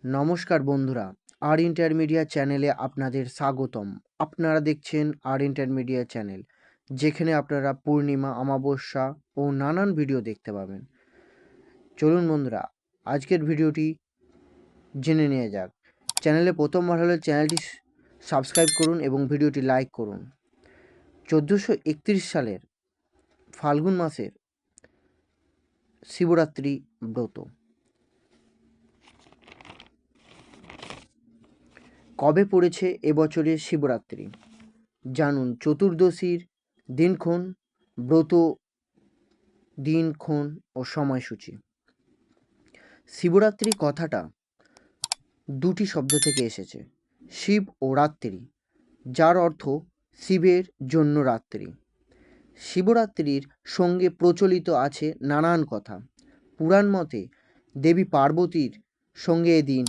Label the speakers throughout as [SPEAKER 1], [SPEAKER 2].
[SPEAKER 1] নমস্কার বন্ধুরা, আর ইন্টারমিডিয়া চ্যানেলে আপনাদের স্বাগতম। আপনারা দেখছেন আর ইন্টারমিডিয়া চ্যানেল, যেখানে আপনারা পূর্ণিমা, অমাবস্যা ও নানান ভিডিও দেখতে পাবেন। চলুন বন্ধুরা, আজকের ভিডিওটি জেনে নেওয়া যাক। চ্যানেলে প্রথমবার হলে চ্যানেলটি সাবস্ক্রাইব করুন এবং ভিডিওটি লাইক করুন। 1431 সালের ফাল্গুন মাসের শিবরাত্রি ব্রত কবে পড়েছে এবছরের শিবরাত্রি? জানুন চতুর্দশীর দিনক্ষণ, ব্রত দিনক্ষণ ও সময়সূচি। শিবরাত্রি কথাটা দুটি শব্দ থেকে এসেছে, শিব ও রাত্রি, যার অর্থ শিবের জন্য রাত্রি। শিবরাত্রির সঙ্গে প্রচলিত আছে নানান কথা। পুরাণ মতে দেবী পার্বতীর সঙ্গে এদিন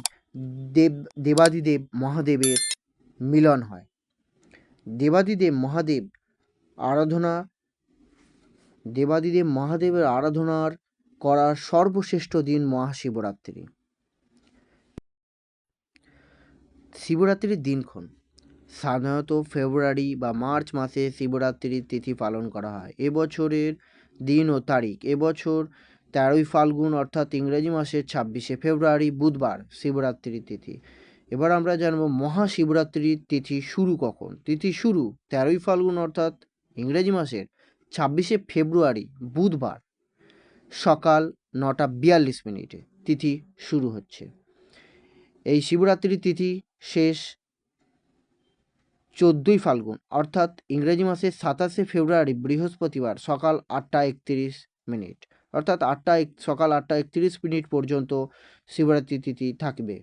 [SPEAKER 1] দেবাদিদেব মহাদেবের মিলন হয়। দেবাদিদেব মহাদেবের আরাধনার করার সর্বশ্রেষ্ঠ দিন মহাশিবরাত্রি। শিবরাত্রির দিনক্ষণ সাধারণত ফেব্রুয়ারি বা মার্চ মাসে শিবরাত্রির তিথি পালন করা হয়। এবছরের দিন ও তারিখ: এবছর 13ই ফাল্গুন অর্থাৎ ইংরেজি মাসের 26শে ফেব্রুয়ারি বুধবার শিবরাত্রির তিথি। এবার আমরা জানব মহাশিবরাত্রির তিথি শুরু কখন। তিথি শুরু 13ই ফাল্গুন অর্থাৎ ইংরেজি মাসের 26শে ফেব্রুয়ারি বুধবার সকাল 9:42 তিথি শুরু হচ্ছে। এই শিবরাত্রির তিথি শেষ 14ই ফাল্গুন অর্থাৎ ইংরেজি মাসের 27শে ফেব্রুয়ারি বৃহস্পতিবার সকাল 8:31 অর্থাৎ সকাল 8:31 পর্যন্ত শিবরাত্রি তিথি থাকবে।